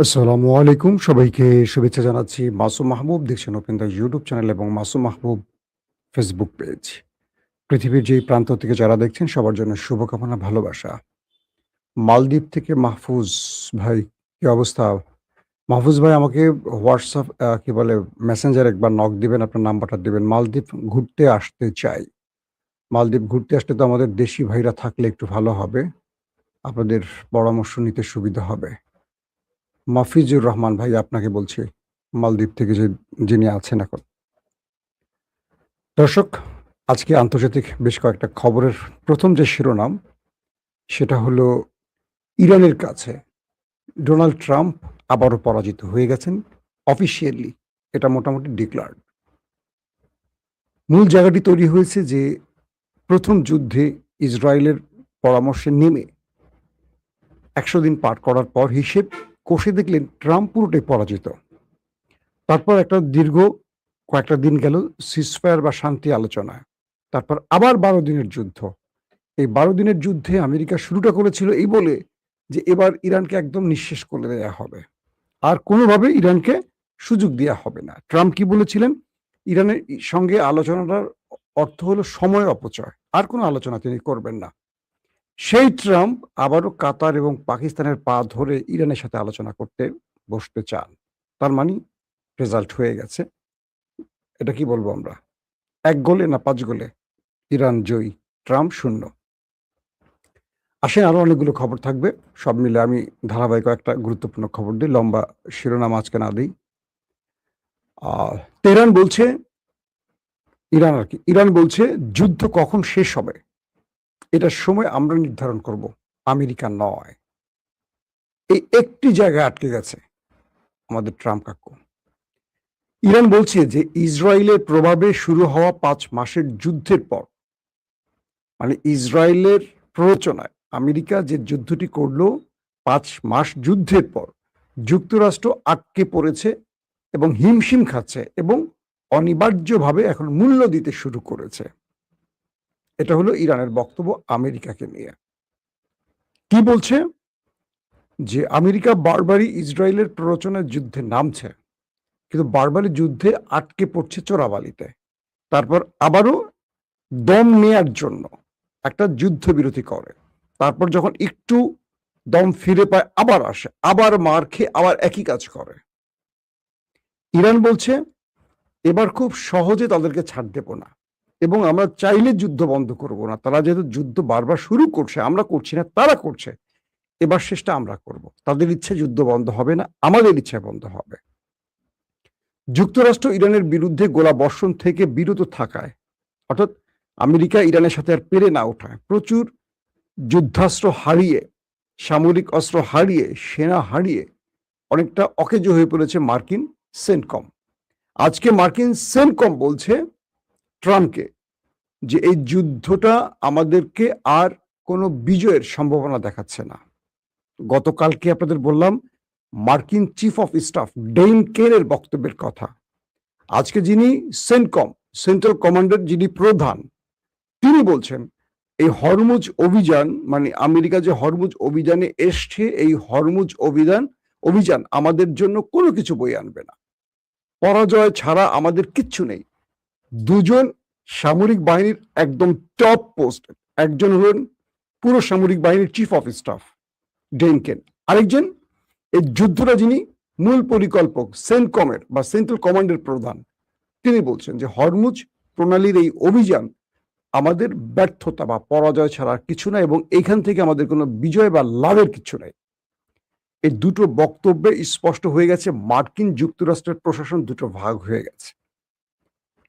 আসসালামু আলাইকুম। সবাইকে শুভেচ্ছা জানাচ্ছি। মাসুম মাহবুব দেখছেন ওপেন দ্য ইউটিউব চ্যানেল এবং মাসুম মাহবুব ফেসবুক পেজ। পৃথিবীর যেই প্রান্ত থেকে যারা দেখছেন সবার জন্য শুভকামনা, ভালোবাসা। মালদ্বীপ থেকে মাহফুজ ভাই, কি অবস্থা? মাহফুজ ভাই আমাকে হোয়াটসঅ্যাপ কি বলে মেসেঞ্জারে একবার নক দিবেন, আপনার নাম্বারটা দিবেন। মালদ্বীপ ঘুরতে আসতে চাই। মালদ্বীপ ঘুরতে আসলে তো আমাদের দেশি ভাইরা থাকলে একটু ভালো হবে। আপনাদের পরামর্শ নিতে সুবিধা হবে। মাফিজুর রহমান ভাই আপনাকে বলছি, মালদ্বীপ থেকে যিনি আছেন এখন। দর্শক, আজকে আন্তর্জাতিক বেশ কয়েকটা খবরের প্রথম যে শিরোনাম, সেটা হলো ইরানের কাছে ডোনাল্ড ট্রাম্প আবারও পরাজিত হয়ে গেছেন অফিসিয়ালি। এটা মোটামুটি ডিক্লার্ড। মূল জায়গাটি তৈরি হয়েছে যে প্রথম যুদ্ধে ইসরায়েলের পরামর্শে নেমে ১০০ দিন পার করার পর হিসেব কষে দেখলেন ট্রাম্প পুরোটাই পরাজিত। তারপর একটা দীর্ঘ কয়েকটা দিন গেল সিজফায়ার বা শান্তি আলোচনায়। তারপর আবার ১২ দিনের যুদ্ধ। এই ১২ দিনের যুদ্ধে আমেরিকা শুরুটা করেছিল এই বলে যে এবার ইরানকে একদম নিঃশেষ করে দেয়া হবে। আর কোনোভাবে ইরানকে সুযোগ দেয়া হবে না। ট্রাম্প কি বলেছিলেন? ইরানের সঙ্গে আলোচনাটার অর্থ হলো সময় অপচয়। আর কোনো আলোচনা তিনি করবেন না। সেই ট্রাম্প আবারও কাতার এবং পাকিস্তানের পা ধরে ইরানের সাথে আলোচনা করতে বসতে চান। তার মানে রেজাল্ট হয়ে গেছে। এটা কি বলবো আমরা? ১ গোলে না ৫ গোলে ইরান জয়ী, ট্রাম্প শূন্য। আসেন আরো অনেকগুলো খবর থাকবে। সব মিলে আমি ধারাবাহিক একটা গুরুত্বপূর্ণ খবর দিই। লম্বা শিরোনাম আজকে না দেই। আ তেহরান বলছে, ইরান আরকি। ইরান বলছে যুদ্ধ কখন শেষ হবে এটার সময় আমরা নির্ধারণ করব, আমেরিকা নয়। এই একটি জায়গায় আটকে গেছে আমাদের ট্রাম্প কাকু। ইরান বলছে যে ইসরায়েলের প্রভাবে শুরু হওয়া ৫ মাসের যুদ্ধের পর, মানে ইসরায়েলের প্ররোচনায় আমেরিকা যে যুদ্ধটি করলো ৫ মাস যুদ্ধের পর, যুক্তরাষ্ট্র আটকে পড়েছে এবং হিমশিম খাচ্ছে এবং অনিবার্যভাবে এখন মূল্য দিতে শুরু করেছে। এটা হলো ইরানের বক্তব্য আমেরিকাকে নিয়ে। কি বলছে? যে আমেরিকা বারবারই ইসরায়েলের প্ররোচনায় যুদ্ধে নামছে, কিন্তু বারবারই যুদ্ধে আটকে পড়ছে চোরাবালিতে। তারপর আবারও দম নেয়ার জন্য একটা যুদ্ধবিরতি করে। তারপর যখন একটু দম ফিরে পায় আবার আসে, আবার মার খেয়ে আবার একই কাজ করে। ইরান বলছে এবার খুব সহজে তাদেরকে ছাড় দেব না এবং আমরা চাইলে যুদ্ধ বন্ধ করব না। তারা যেহেতু যুদ্ধ বারবার শুরু করছে, আমরা করছি না, তারা করছে। এবার শেষটা আমরা করব। তাদের ইচ্ছে যুদ্ধ বন্ধ হবে না, আমাদের ইচ্ছায় বন্ধ হবে। যুক্তরাষ্ট্র ইরানের বিরুদ্ধে গোলা বর্ষণ থেকে বিরত থাকায়, অর্থাৎ আমেরিকা ইরানের সাথে আর পেরে না ওঠায়, প্রচুর যুদ্ধাস্ত্র হারিয়ে, সামরিক অস্ত্র হারিয়ে, সেনা হারিয়ে অনেকটা অকেজো হয়ে পড়েছে মার্কিন সেন্টকম। আজকে মার্কিন সেন্টকম বলছে ট্রাম্পকে যে এই যুদ্ধটা আমাদেরকে আর কোনো বিজয়ের সম্ভাবনা দেখাচ্ছে না। গতকালকে আপনাদের বললাম মার্কিন চিফ অফ স্টাফ ডেইন কেনের বক্তব্যের কথা। আজকে যিনি সেন্টকম, সেন্ট্রাল কমান্ডের যিনি প্রধান, তিনি বলছেন এই হরমুজ অভিযান, মানে আমেরিকা যে হরমুজ অভিযানে এসছে, এই হরমুজ অভিযান আমাদের জন্য কোনো কিছু বয়ে আনবে না। পরাজয় ছাড়া আমাদের কিচ্ছু নেই। দুজন সামরিক বাহিনীর একদম টপ পোস্ট, একজন হলেন পুরো সামরিক বাহিনীর চিফ অফ স্টাফ ডেনকেন, আরেকজন এই যুদ্ধটা যিনি মূল পরিকল্পক সেন্টকমের বা সেন্ট্রাল কমান্ডের প্রধান, তিনি বলছেন যে হরমুজ প্রণালীর এই অভিযান আমাদের ব্যর্থতা বা পরাজয় ছাড়া কিছু না এবং এইখান থেকে আমাদের কোনো বিজয় বা লাভের কিছু নাই। এই দুটো বক্তব্যে স্পষ্ট হয়ে গেছে মার্কিন যুক্তরাষ্ট্রের প্রশাসন দুটো ভাগ হয়ে গেছে।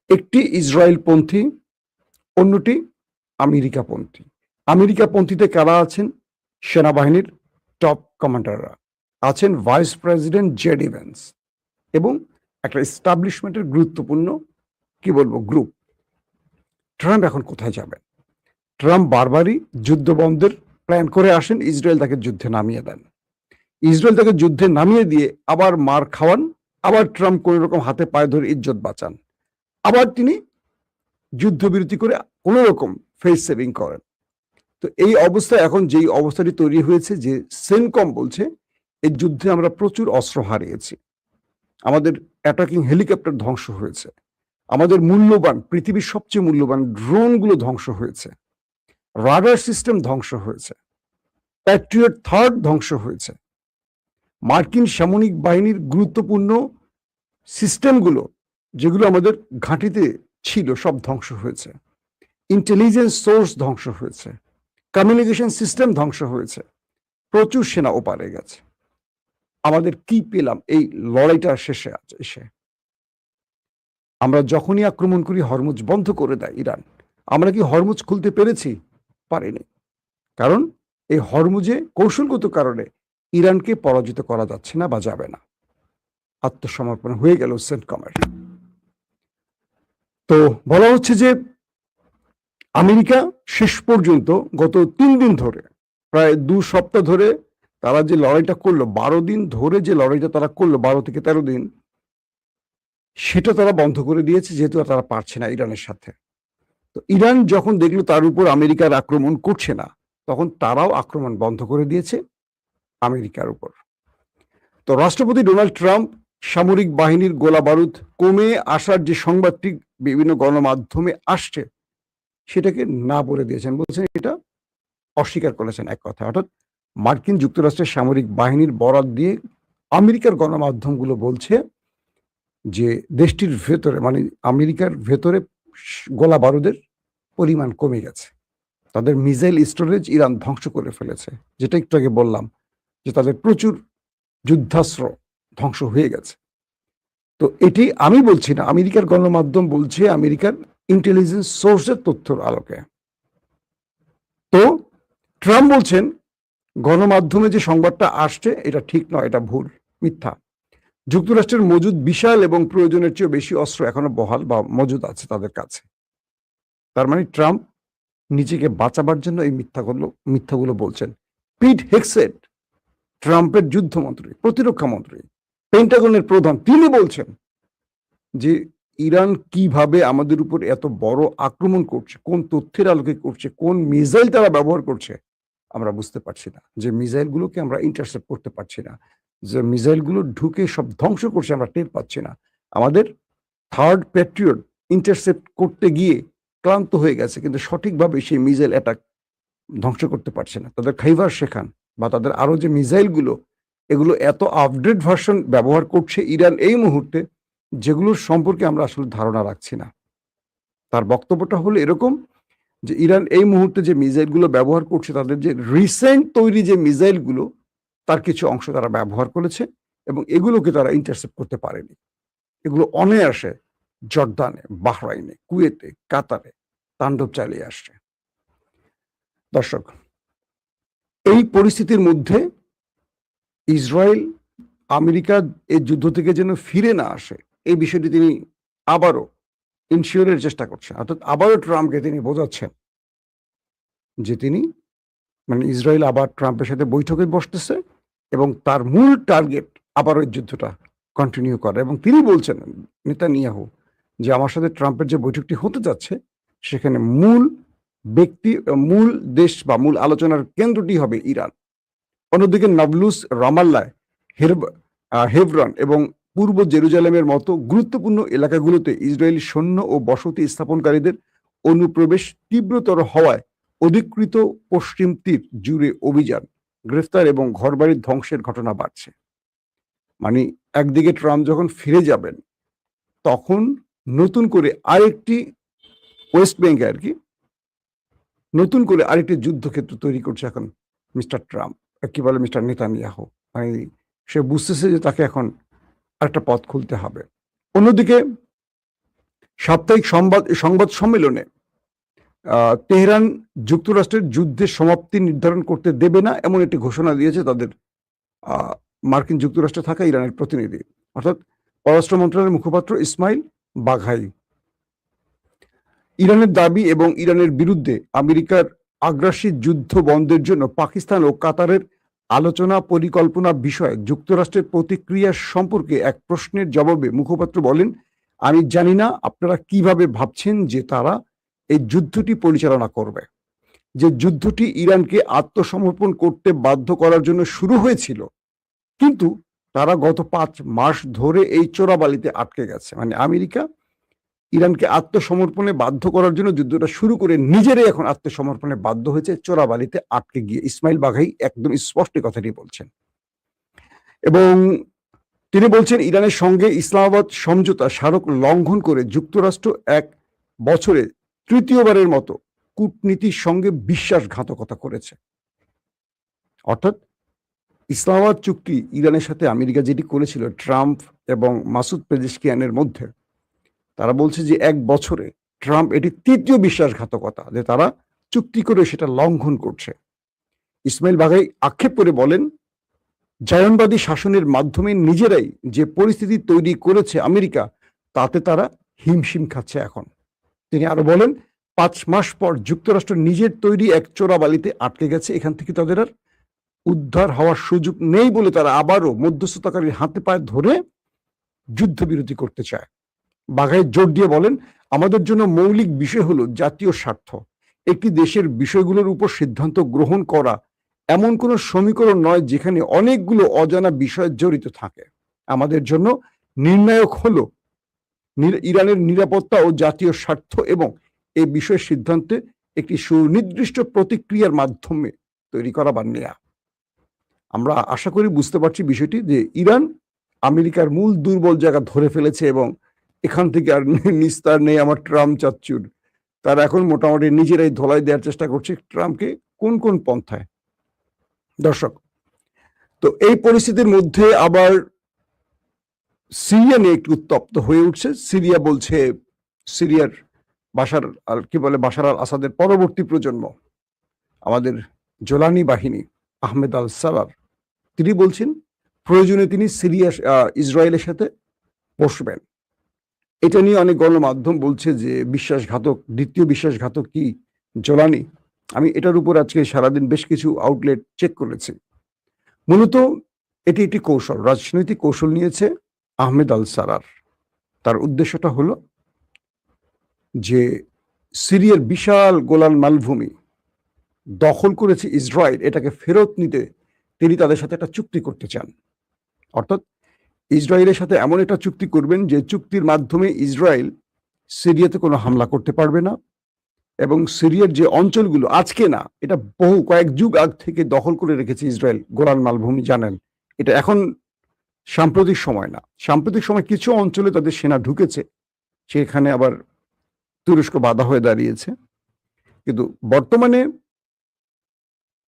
একটি ইসরায়েলপন্থী, অন্যটি আমেরিকাপন্থী। আমেরিকাপন্থীতে কারা আছেন? সেনাবাহিনীর টপ কমান্ডাররা আছেন, ভাইস প্রেসিডেন্ট জেডি ভ্যান্স এবং একটা এস্টাবলিশমেন্টের গুরুত্বপূর্ণ কি বলবো গ্রুপ। ট্রাম্প এখন কোথায় যাবেন? ট্রাম্প বারবারই যুদ্ধ বন্ধের প্ল্যান করে আসেন, ইসরায়েল তাকে যুদ্ধে নামিয়ে দেন। ইসরায়েল তাকে যুদ্ধে নামিয়ে দিয়ে আবার মার খাওয়ান, আবার ট্রাম্প কোন রকম হাতে পায়ে ধরে ইজ্জত বাঁচান, আবার তিনি যুদ্ধবিরতি করে কোন রকম ফেস সেভিং করেন। তো এই অবস্থায় এখন যেই অবস্থাটি তৈরি হয়েছে যে সেনকম বলছে এই যুদ্ধে আমরা প্রচুর অস্ত্র হারিয়েছি, আমাদের অ্যাটাকিং হেলিকপ্টার ধ্বংস হয়েছে, আমাদের মূল্যবান, পৃথিবীর সবচেয়ে মূল্যবান ড্রোনগুলো ধ্বংস হয়েছে, রাডার সিস্টেম ধ্বংস হয়েছে, প্যাট্রিয়ট থার্ড ধ্বংস হয়েছে, মার্কিন সামরিক বাহিনীর গুরুত্বপূর্ণ সিস্টেমগুলো যেগুলো আমাদের ঘাঁটিতে ছিল সব ধ্বংস হয়েছে, ইন্টেলিজেন্স সোর্স ধ্বংস হয়েছে, কমিউনিকেশন সিস্টেম ধ্বংস হয়েছে, প্রচুর সেনা ওপারে গেছে। আমাদের কি পেলাম এই লড়াইটা শেষে এসে? আমরা যখনই আক্রমণ করি, হরমুজ বন্ধ করে দেয় ইরান। আমরা কি হরমুজ খুলতে পেরেছি? পারিনি। কারণ এই হরমুজে কৌশলগত কারণে ইরানকে পরাজিত করা যাচ্ছে না বা যাবে না। আত্মসমর্পণ হয়ে গেল সেন্টকমের। তো বলা হচ্ছে যে আমেরিকা শেষ পর্যন্ত গত 3 দিন ধরে, প্রায় 2 সপ্তাহ ধরে তারা যে লড়াইটা করলো, 12 দিন ধরে যে লড়াইটা তারা করলো, 12 থেকে 13 দিন, সেটা তারা বন্ধ করে দিয়েছে, যেহেতু তারা পারছে না ইরানের সাথে। তো ইরান যখন দেখলো তার উপর আমেরিকার আক্রমণ করছে না, তখন তারাও আক্রমণ বন্ধ করে দিয়েছে আমেরিকার উপর। তো রাষ্ট্রপতি ডোনাল্ড ট্রাম্প সামরিক বাহিনীর গোলা বারুদ কমে আসার যে সংবাদটি বিভিন্ন গণমাধ্যমে আসছে, সেটাকে না বলে দিয়েছেন, বলছেন এটা অস্বীকার করেছেন এক কথা। অর্থাৎ মার্কিন যুক্তরাষ্ট্রের সামরিক বাহিনীর বরাত দিয়ে আমেরিকার গণমাধ্যমগুলো বলছে যে দেশটির ভেতরে, মানে আমেরিকার ভেতরে গোলা বারুদের পরিমাণ কমে গেছে, তাদের মিসাইল স্টোরেজ ইরান ধ্বংস করে ফেলেছে, যেটা একটু আগে বললাম যে তাদের প্রচুর যুদ্ধাস্ত্র ধ্বংস হয়ে গেছে। তো এটি আমি বলছি না, আমেরিকার গণমাধ্যম বলছে, আমেরিকার ইন্টেলিজেন্স সোর্সের তথ্যের আলোকে। তো ট্রাম্প বলছেন গণমাধ্যমে যে সংবাদটা আসছে এটা ঠিক নয়, এটা ভুল, মিথ্যা। যুক্তরাষ্ট্রের মজুদ বিশাল এবং প্রয়োজনের চেয়ে বেশি অস্ত্র এখনো বহাল বা মজুদ আছে তাদের কাছে। তার মানে ট্রাম্প নিজেকে বাঁচাবার জন্য এই মিথ্যাগুলো বলছেন। পিট হেগসেট, ট্রাম্পের যুদ্ধমন্ত্রী, প্রতিরক্ষা মন্ত্রী, পেন্টাগনের প্রধান, তিনি বলছেন যে ইরান কিভাবে আমাদের উপর এত বড় আক্রমণ করছে, কোন তথ্যের আলোকে করছে, কোন মিসাইল তারা ব্যবহার করছে, আমরা বুঝতে পারছি না। যে মিসাইলগুলোকে আমরা ইন্টারসেপ্ট করতে পারছি না, যে মিসাইলগুলো ঢুকে সব ধ্বংস করছে, আমরা টের পাচ্ছি না। আমাদের থার্ড প্যাট্রিয়ট ইন্টারসেপ্ট করতে গিয়ে ক্লান্ত হয়ে গেছে, কিন্তু সঠিকভাবে সেই মিসাইল অ্যাটাক ধ্বংস করতে পারছে না। তাদের খাইবার শেখান বা তাদের আরো যে মিসাইলগুলো, এগুলো এত আপডেট ভার্সন ব্যবহার করছে ইরান এই মুহূর্তে, যেগুলোর সম্পর্কে আমরা আসলে ধারণা রাখছি না। তার বক্তব্যটা হলো এরকম যে ইরান এই মুহূর্তে যে মিসাইলগুলো ব্যবহার করছে, তাদের যে রিসেন্ট তৈরি যে মিসাইলগুলো, তার কিছু অংশ তারা ব্যবহার করেছে এবং এগুলোকে তারা ইন্টারসেপ্ট করতে পারেনি। এগুলো অনায়াসে জর্দানে, বাহরাইনে, কুয়েতে, কাতারে তাণ্ডব চালিয়ে আসছে। দর্শক, এই পরিস্থিতির মধ্যে ইসরায়েল আমেরিকা এই যুদ্ধ থেকে যেন ফিরে না আসে, এই বিষয়টি তিনি আবারও ইনশিওরের চেষ্টা করছেন। অর্থাৎ আবারও ট্রাম্পকে তিনি বোঝাচ্ছেন যে তিনি, মানে ইসরায়েল আবার ট্রাম্পের সাথে বৈঠকে বসতেছে এবং তার মূল টার্গেট আবার ওই যুদ্ধটা কন্টিনিউ করা। এবং তিনি বলছেন, নেতানিয়াহু, যে আমার সাথে ট্রাম্পের যে বৈঠকটি হতে যাচ্ছে, সেখানে মূল ব্যক্তি, মূল দেশ বা মূল আলোচনার কেন্দ্রটি হবে ইরান। অন্যদিকে নাবলুস, রামাল্লায়, হেভরন এবং পূর্ব জেরুজালেমের মতো গুরুত্বপূর্ণ এলাকাগুলোতে ইসরায়েলি সৈন্য ও বসতি স্থাপনকারীদের অনুপ্রবেশ তীব্রতর হওয়ায় অধিকৃত পশ্চিম তীর জুড়ে অভিযান, গ্রেফতার এবং ঘরবাড়ির ধ্বংসের ঘটনা বাড়ছে। মানে একদিকে ট্রাম্প যখন ফিরে যাবেন, তখন নতুন করে আরেকটি ওয়েস্ট ব্যাংকে আর কি নতুন করে আরেকটি যুদ্ধক্ষেত্র তৈরি করছে এখন মিস্টার ট্রাম্প, কি বলে মিস্টার নেতানিয়াহু। মানে সে বুঝতেছে যে তাকে এখন আরেকটা পথ খুলতে হবে। অন্যদিকে সাপ্তাহিক সংবাদ সম্মেলনে তেহরান যুক্তরাষ্ট্রের যুদ্ধের সমাপ্তি নির্ধারণ করতে দেবে না, এমন একটি ঘোষণা দিয়েছে তাদের মার্কিন যুক্তরাষ্ট্রে থাকা ইরানের প্রতিনিধি, অর্থাৎ পররাষ্ট্র মন্ত্রণালয়ের মুখপাত্র ইসমাইল বাঘাই। ইরানের দাবি এবং ইরানের বিরুদ্ধে আমেরিকার আগ্রাসী যুদ্ধ বন্ধের জন্য পাকিস্তান ও কাতারের আলোচনা পরিকল্পনা বিষয়ে যুক্তরাষ্ট্রের প্রতিক্রিয়া সম্পর্কে এক প্রশ্নের জবাবে মুখপাত্র বলেন, আমি জানি না আপনারা কিভাবে ভাবছেন যে তারা এই যুদ্ধটি পরিচালনা করবে। যে যুদ্ধটি ইরানকে আত্মসমর্পণ করতে বাধ্য করার জন্য শুরু হয়েছিল, কিন্তু তারা গত 5 মাস ধরে এই চোরাবালিতে আটকে গেছে। মানে আমেরিকা ইরানকে আত্মসমর্পণে বাধ্য করার জন্য যুদ্ধটা শুরু করে নিজেরাই এখন আত্মসমর্পণে বাধ্য হয়েছে চোরাবালিতে আটকে গিয়ে। ইসমাইল বাঘাই একদম স্পষ্ট কথাটি বলছেন এবং তিনি বলছেন ইরানের সঙ্গে ইসলামাবাদ সমঝোতা স্মারক লঙ্ঘন করে যুক্তরাষ্ট্র 1 বছরে 3য়বারের মতো কূটনীতির সঙ্গে বিশ্বাসঘাতকতা করেছে। অর্থাৎ ইসলামাবাদ চুক্তি ইরানের সাথে আমেরিকা যেটি করেছিল ট্রাম্প এবং মাসুদ পেজেশকিয়ানের মধ্যে, তারা বলছে যে 1 বছরে ট্রাম্প এটি 3য় বিশ্বাসঘাতকতা যে তারা চুক্তি করে সেটা লঙ্ঘন করছে। ইসমাইল বাঘাই আক্ষেপ করে বলেন, জায়নবাদী শাসনের মাধ্যমে নিজেরাই যে পরিস্থিতি তৈরি করেছে আমেরিকা, তাতে তারা হিমশিম খাচ্ছে এখন। তিনি আরো বলেন, 5 মাস পর যুক্তরাষ্ট্র নিজের তৈরি এক চোরাবালিতে আটকে গেছে, এখান থেকে তাদের আর উদ্ধার হওয়ার সুযোগ নেই বলে তারা আবারও মধ্যস্থতাকারীর হাতে পায়ে ধরে যুদ্ধবিরতি করতে চায়। বাঘাই জোর দিয়ে বলেন, আমাদের জন্য মৌলিক বিষয় হলো জাতীয় স্বার্থ। একটি দেশের বিষয়গুলোর উপর সিদ্ধান্ত গ্রহণ করা এমন কোনো সমীকরণ নয় যেখানে অনেকগুলো অজানা বিষয় জড়িত থাকে। আমাদের জন্য নির্ণায়ক হলো ইরানের নিরাপত্তা ও জাতীয় স্বার্থ এবং এই বিষয়ের সিদ্ধান্তে একটি সুনির্দিষ্ট প্রতিক্রিয়ার মাধ্যমে তৈরি করা বা নেয়া। আমরা আশা করি বুঝতে পারছি বিষয়টি যে ইরান আমেরিকার মূল দুর্বল জায়গা ধরে ফেলেছে এবং এখান থেকে আর নিস্তার নেই আমার ট্রাম্প চাচ্চুর। তারা এখন মোটামুটি নিজেরাই ধোলাই দেওয়ার চেষ্টা করছে ট্রাম্পকে কোন কোন পন্থায়। দর্শক, তো এই পরিস্থিতির মধ্যে আবার সিরিয়া নিয়ে একটু উত্তপ্ত হয়ে উঠছে। সিরিয়া বলছে সিরিয়ার বাশার আল আসাদের পরবর্তী প্রজন্ম আমাদের জোলানি বাহিনী আহমেদ আল সারার, তিনি বলছেন প্রয়োজনে তিনি ইসরায়েলের সাথে বসবেন। এটা নিয়ে অনেক গণমাধ্যম বলছে যে বিশ্বাসঘাতক, দ্বিতীয় বিশ্বাসঘাতক কি জোলানি। আমি এটার উপর আজকে সারাদিন বেশ কিছু আউটলেট চেক করেছি। মূলত এটি একটি কৌশল, রাজনৈতিক কৌশল নিয়েছে আহমেদ আল সারার। তার উদ্দেশ্যটা হলো যে সিরিয়ার বিশাল গোলান মালভূমি দখল করেছে ইসরায়েল, এটাকে ফেরত নিতে তিনি তাদের সাথে একটা চুক্তি করতে চান। অর্থাৎ ইসরায়েলের সাথে এমন একটা চুক্তি করবেন যে চুক্তির মাধ্যমে ইসরায়েল সিরিয়াতে কোনো হামলা করতে পারবে না এবং সিরিয়ার যে অঞ্চলগুলো আজকে না, এটা বহু কয়েক যুগ আগ থেকে দখল করে রেখেছে ইসরায়েল গোলান মালভূমি, জানেন এটা এখন সাম্প্রতিক সময় না। সাম্প্রতিক সময় কিছু অঞ্চলে তাদের সেনা ঢুকেছে, সেখানে আবার তুরস্ক বাধা হয়ে দাঁড়িয়েছে। কিন্তু বর্তমানে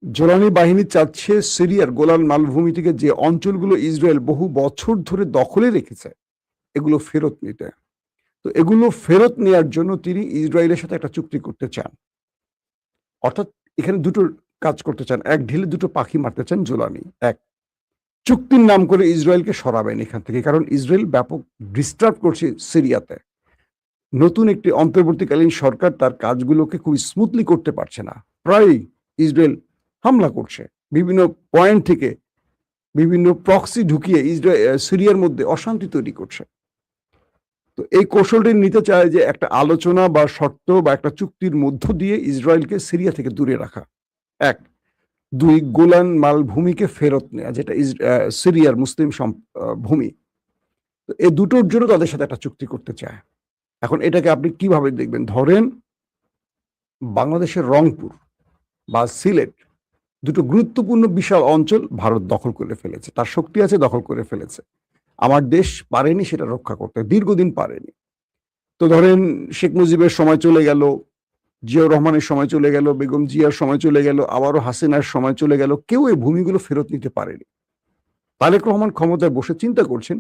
জোলানি বাহিনী চাচ্ছে সিরিয়ার গোলান মালভূমি থেকে যে অঞ্চলগুলো ইসরায়েল বহু বছর ধরে দখলে রেখেছে এগুলো ফেরত নিতে। তো এগুলো ফেরত নেওয়ার জন্য তিনি ইসরায়েলের সাথে একটা চুক্তি করতে চান। অর্থাৎ এখানে দুটো কাজ করতে চান, এক ঢিলে দুটো পাখি মারতে চান জোলানি। এক, চুক্তির নাম করে ইসরায়েলকে সরাবেন এখান থেকে, কারণ ইসরায়েল ব্যাপক ডিস্টার্ব করছে সিরিয়াতে। নতুন একটি অন্তর্বর্তীকালীন সরকার তার কাজগুলোকে খুব স্মুথলি করতে পারছে না, প্রায়ই ইসরায়েল হামলা করছে বিভিন্ন পয়েন্ট থেকে, বিভিন্ন প্রক্সি ঢুকিয়ে সিরিয়ার মধ্যে অশান্তি তৈরি করছে। তো এই কৌশলটি নিতে চায় যে একটা আলোচনা বা শর্ত বা একটা চুক্তির মধ্য দিয়ে ইসরায়েলকে সিরিয়া থেকে দূরে রাখা। এক, দুই, গোলান মালভূমিকে ফেরত নেওয়া, যেটা সিরিয়ার মুসলিম ভূমি। তো এই দুটোর জন্য তাদের সাথে একটা চুক্তি করতে চায়। এখন এটাকে আপনি কিভাবে দেখবেন? ধরেন বাংলাদেশের রংপুর বা সিলেট, দুটো গুরুত্বপূর্ণ বিশাল অঞ্চল ভারত দখল করে ফেলেছে, তার শক্তি আছে, দখল করে ফেলেছে। আমার দেশ পারেনি সেটা রক্ষা করতে, দীর্ঘদিন পারেনি। তো ধরেন শেখ মুজিবের সময় চলে গেল, জিয়াউর রহমানের সময় চলে গেল, বেগম জিয়ার সময় চলে গেল, আবারও হাসিনার সময় চলে গেল, কেউ এই ভূমিগুলো ফেরত নিতে পারেনি। তারেক রহমান ক্ষমতায় বসে চিন্তা করছেন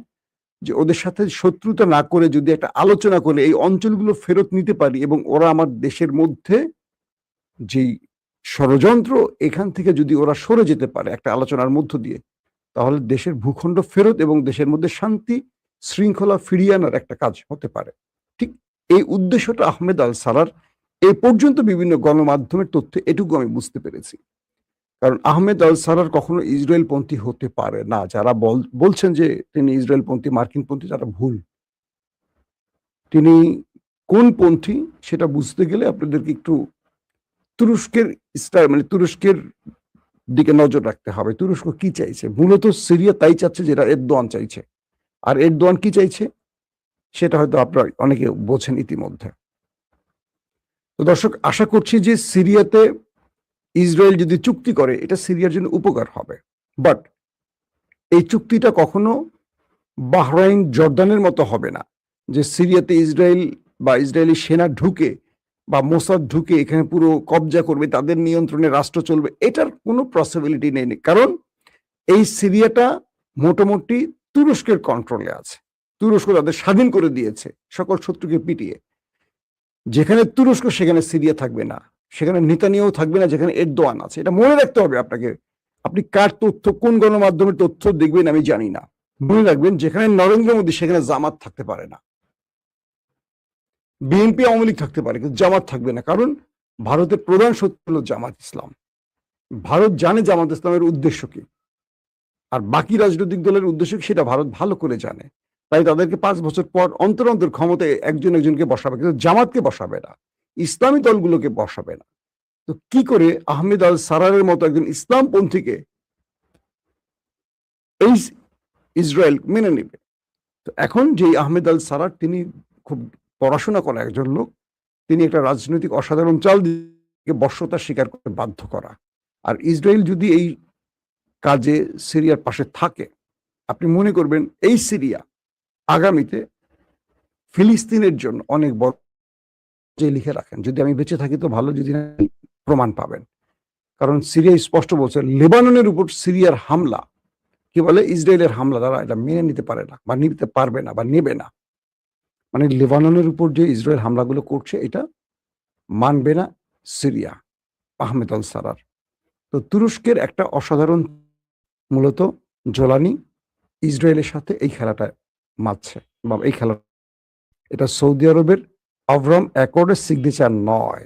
যে ওদের সাথে শত্রুতা না করে যদি একটা আলোচনা করে এই অঞ্চলগুলো ফেরত নিতে পারি এবং ওরা আমার দেশের মধ্যে যেই ষড়যন্ত্র, এখান থেকে যদি ওরা সরে যেতে পারে একটা আলোচনার মধ্য দিয়ে, তাহলে দেশের ভূখণ্ড ফেরত এবং দেশের মধ্যে শান্তি শৃঙ্খলা ফিরিয়ে আনার একটা কাজ হতে পারে। ঠিক এই উদ্দেশ্যটা আহমেদ আল সারার, এ পর্যন্ত বিভিন্ন গণমাধ্যমের তথ্যে এটুকু আমি বুঝতে পেরেছি। কারণ আহমেদ আল সারার কখনো ইসরায়েলপন্থী হতে পারে না। যারা বলছেন যে তিনি ইসরায়েলপন্থী, মার্কিনপন্থী, তারা ভুল। তিনি কোন পন্থী সেটা বুঝতে গেলে আপনাদেরকে একটু তুরস্কের তুরস্কের দিকে নজর রাখতে হবে। তুরস্ক কি চাইছে? মূলত সিরিয়া তাই চাচ্ছে যেটা এরদোয়ান চাইছে। আর এরদোয়ান কি চাইছে? সেটা হয়তো আপনারা অনেকে বোঝেন ইতিমধ্যে। তো দর্শক, আশা করছি যে সিরিয়াতে ইসরায়েল যদি চুক্তি করে এটা সিরিয়ার জন্য উপকার হবে। বাট এই চুক্তিটা কখনো বাহরাইন, জর্দানের মতো হবে না যে সিরিয়াতে ইসরায়েল বা ইসরায়েলি সেনা ঢুকে বা মোসাদ ঢুকে এখানে পুরো কবজা করবে, তাদের নিয়ন্ত্রণে রাষ্ট্র চলবে। এটার কোনো পসিবিলিটি নেই, কারণ এই সিরিয়াটা মোটামুটি তুরস্কের কন্ট্রোলে আছে। তুরস্ক তাদের স্বাধীন করে দিয়েছে সকল শত্রুকে পিটিয়ে। যেখানে তুরস্ক সেখানে সিরিয়া থাকবে না, সেখানে নেতানিয়াহু থাকবে না, যেখানে এরদোয়ান আছে। এটা মনে রাখতে হবে আপনাকে। আপনি কার তথ্য, কোন গণমাধ্যমের তথ্য দেখবেন আমি জানি না, মনে রাখবেন যেখানে নরেন্দ্র মোদী সেখানে জামাত থাকতে পারে না। বিএনপি, আওয়ামী লীগ থাকতে পারে, কিন্তু জামাত থাকবে না, কারণ ভারতের প্রধান শত্রু হলো জামাত ইসলাম। ভারত জানে জামাত ইসলামের উদ্দেশ্য কি, আর বাকি রাজনৈতিক দলের উদ্দেশ্য কি সেটা ভারত ভালো করে জানে। তাই তাদেরকে 5 বছর পর অন্তর অন্তর ক্ষমতায় একজন একজনকে বসাবে, কিন্তু জামাতকে বসাবে না, ইসলামী দলগুলোকে বসাবে না। তো কি করে আহমেদ আল সারারের মতো একজন ইসলামপন্থীকে এই ইসরায়েল মেনে নেবে? তো এখন যে আহমেদ আল সারার, তিনি খুব পড়াশোনা করা একজন লোক, তিনি একটা রাজনৈতিক অসাধারণ চাল দিয়ে বর্ষতা স্বীকার করতে বাধ্য করা। আর ইসরায়েল যদি এই কাজে সিরিয়ার পাশে থাকে, আপনি মনে করবেন এই সিরিয়া আগামীতে ফিলিস্তিনের জন্য অনেক বড়, যে লিখে রাখেন যদি আমি বেঁচে থাকি তো ভালো, যদি না প্রমাণ পাবেন। কারণ সিরিয়া স্পষ্ট বলছে লেবাননের উপর সিরিয়ার হামলা, কি বলে ইসরায়েলের হামলা, তারা এটা মেনে নিতে পারে না বা নিতে পারবে না বা নেবে না। মানে লেবাননের উপর যে ইসরায়েল হামলাগুলো করছে এটা মানবে না সিরিয়া, আহমেদ আল সারার। তো তুরস্কের একটা অসাধারণ, মূলত জোলানি ইসরায়েলের সাথে এই খেলাটা মারছে বা এই খেলা, এটা সৌদি আরবের আভরাম অ্যাকর্ডের সিগনেচার নয়,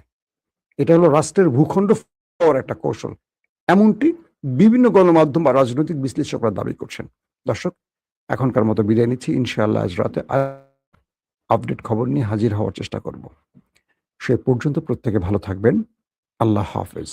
এটা হলো রাষ্ট্রের ভূখণ্ড পাওয়ার একটা কৌশল। এমনটি বিভিন্ন গণমাধ্যম বা রাজনৈতিক বিশ্লেষকরা দাবি করছেন। দর্শক, এখনকার মতো বিদায় নিচ্ছি। ইনশাআল্লাহ আজ রাতে আপডেট খবর নিয়ে হাজির হওয়ার চেষ্টা করব। সে পর্যন্ত প্রত্যেকে ভালো থাকবেন। আল্লাহ হাফেজ।